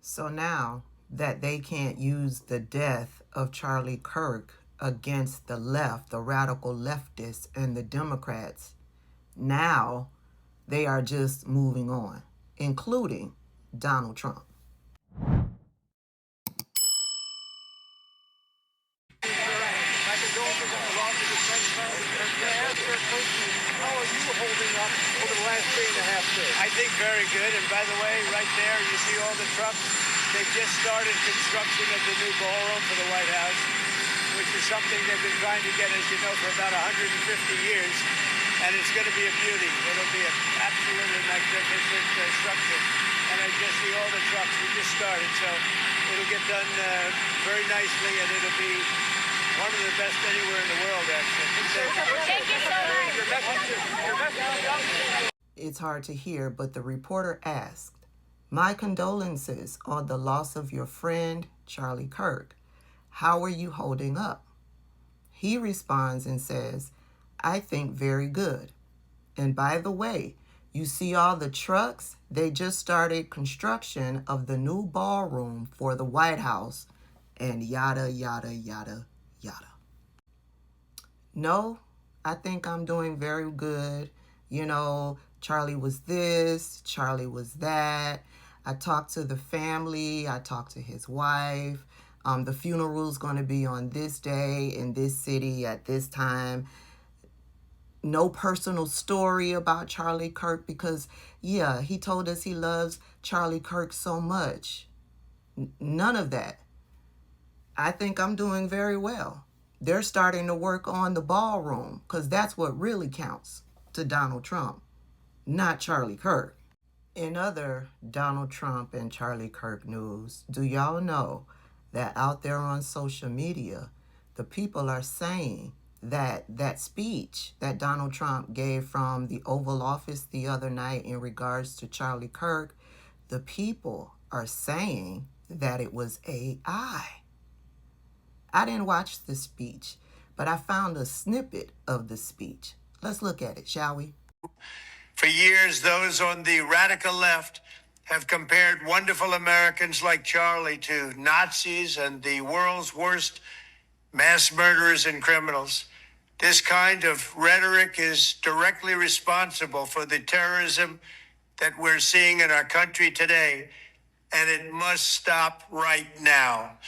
So now that they can't use the death of Charlie Kirk against the left, the radical leftists and the Democrats, now they are just moving on, including Donald Trump. How are you holding up over the last 3.5 days? I think very good. And by the way, right there, you see all the trucks. They've just started construction of the new ballroom for the White House, which is something they've been trying to get, as you know, for about 150 years. And it's going to be a beauty. It'll be an absolutely magnificent structure. And I just see all the trucks. We just started. So it'll get done very nicely, and it'll be one of the best anywhere in the world, actually. Thank you so much. Your message. It's hard to hear, but the reporter asked, "My condolences on the loss of your friend, Charlie Kirk. How are you holding up?" He responds and says, "I think very good. And by the way, you see all the trucks? They just started construction of the new ballroom for the White House," and yada, yada, yada, yada. No, I think I'm doing very good. You know, Charlie was this, Charlie was that. I talked to the family. I talked to his wife. The funeral's going to be on this day in this city at this time. No personal story about Charlie Kirk because, yeah, he told us he loves Charlie Kirk so much. None of that. I think I'm doing very well. They're starting to work on the ballroom because that's what really counts to Donald Trump, not Charlie Kirk. In other Donald Trump and Charlie Kirk news, do y'all know that out there on social media, the people are saying that that speech that Donald Trump gave from the Oval Office the other night in regards to Charlie Kirk, the people are saying that it was AI. I didn't watch the speech, but I found a snippet of the speech. Let's look at it, shall we? For years, those on the radical left have compared wonderful Americans like Charlie to Nazis and the world's worst mass murderers and criminals. This kind of rhetoric is directly responsible for the terrorism that we're seeing in our country today, and it must stop right now.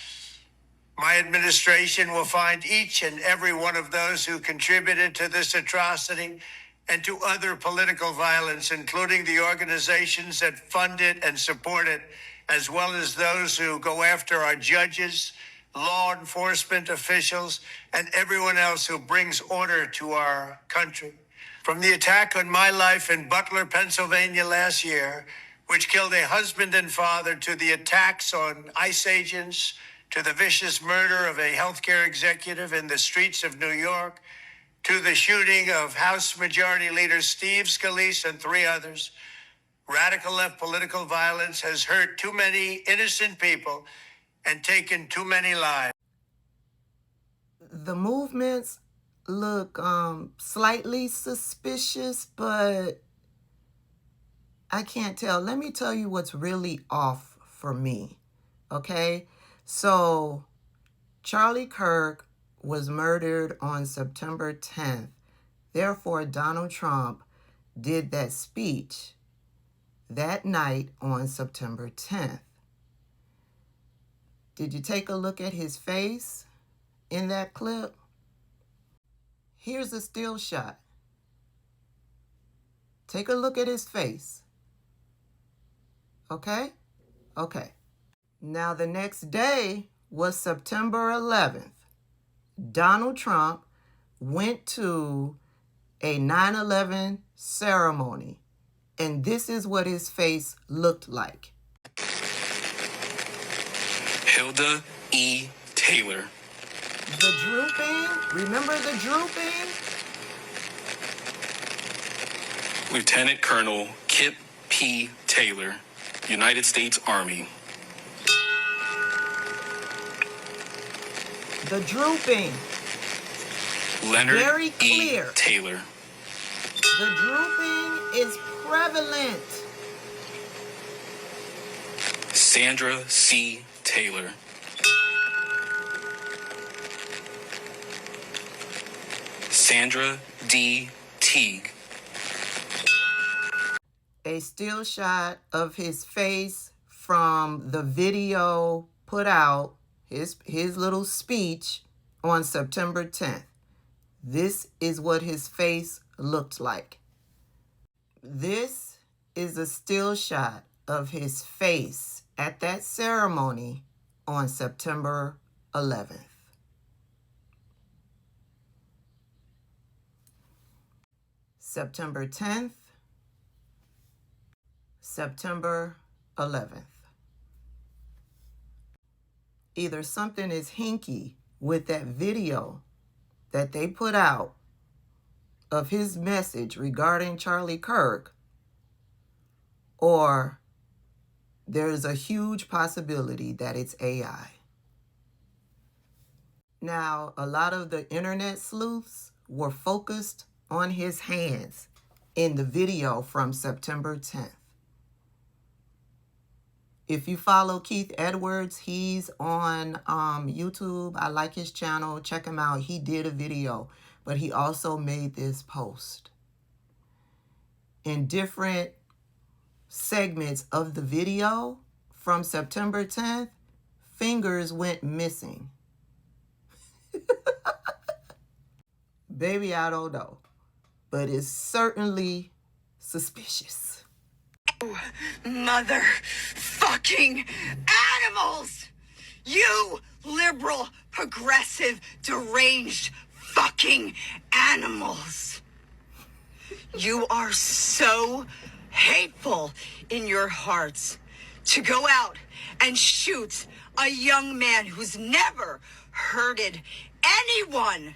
My administration will find each and every one of those who contributed to this atrocity and to other political violence, including the organizations that fund it and support it, as well as those who go after our judges, law enforcement officials, and everyone else who brings order to our country. From the attack on my life in Butler, Pennsylvania last year, which killed a husband and father, to the attacks on ICE agents, to the vicious murder of a healthcare executive in the streets of New York, to the shooting of House Majority Leader Steve Scalise and 3 others, radical left political violence has hurt too many innocent people and taken too many lives. The movements look slightly suspicious, but I can't tell. Let me tell you what's really off for me, okay? So Charlie Kirk was murdered on September 10th. Therefore, Donald Trump did that speech that night on September 10th. Did you take a look at his face in that clip? Here's a still shot. Take a look at his face. Okay? Okay. Now, the next day was September 11th. Donald Trump went to a 9/11 ceremony, and this is what his face looked like. Hilda E. Taylor. The drooping, remember the drooping? Lieutenant Colonel Kip P. Taylor, United States Army. The drooping. Leonard Very clear. E. Taylor. The drooping is prevalent. Sandra C. Taylor. Sandra D. Teague. A still shot of his face from the video put out, his little speech on September 10th. This is what his face looked like. This is a still shot of his face at that ceremony on September 11th. September 10th, September 11th. Either something is hinky with that video that they put out of his message regarding Charlie Kirk, or there's a huge possibility that it's AI. Now, a lot of the internet sleuths were focused on his hands in the video from September 10th. If you follow Keith Edwards, he's on YouTube. I like his channel. Check him out. He did a video, but he also made this post. In different segments of the video from September 10th, fingers went missing. Baby, I don't know, but it's certainly suspicious. Motherfucking animals! You liberal, progressive, deranged fucking animals! You are so hateful in your hearts to go out and shoot a young man who's never hurted anyone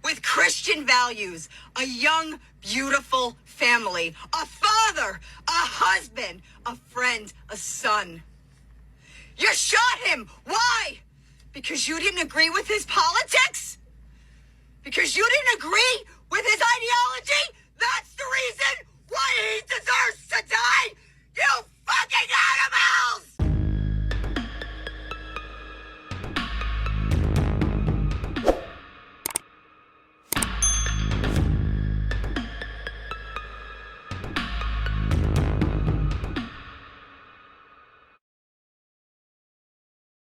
with Christian values, a young, beautiful family, a father, a husband, a friend, a son. You shot him. Why? Because you didn't agree with his politics? Because you didn't agree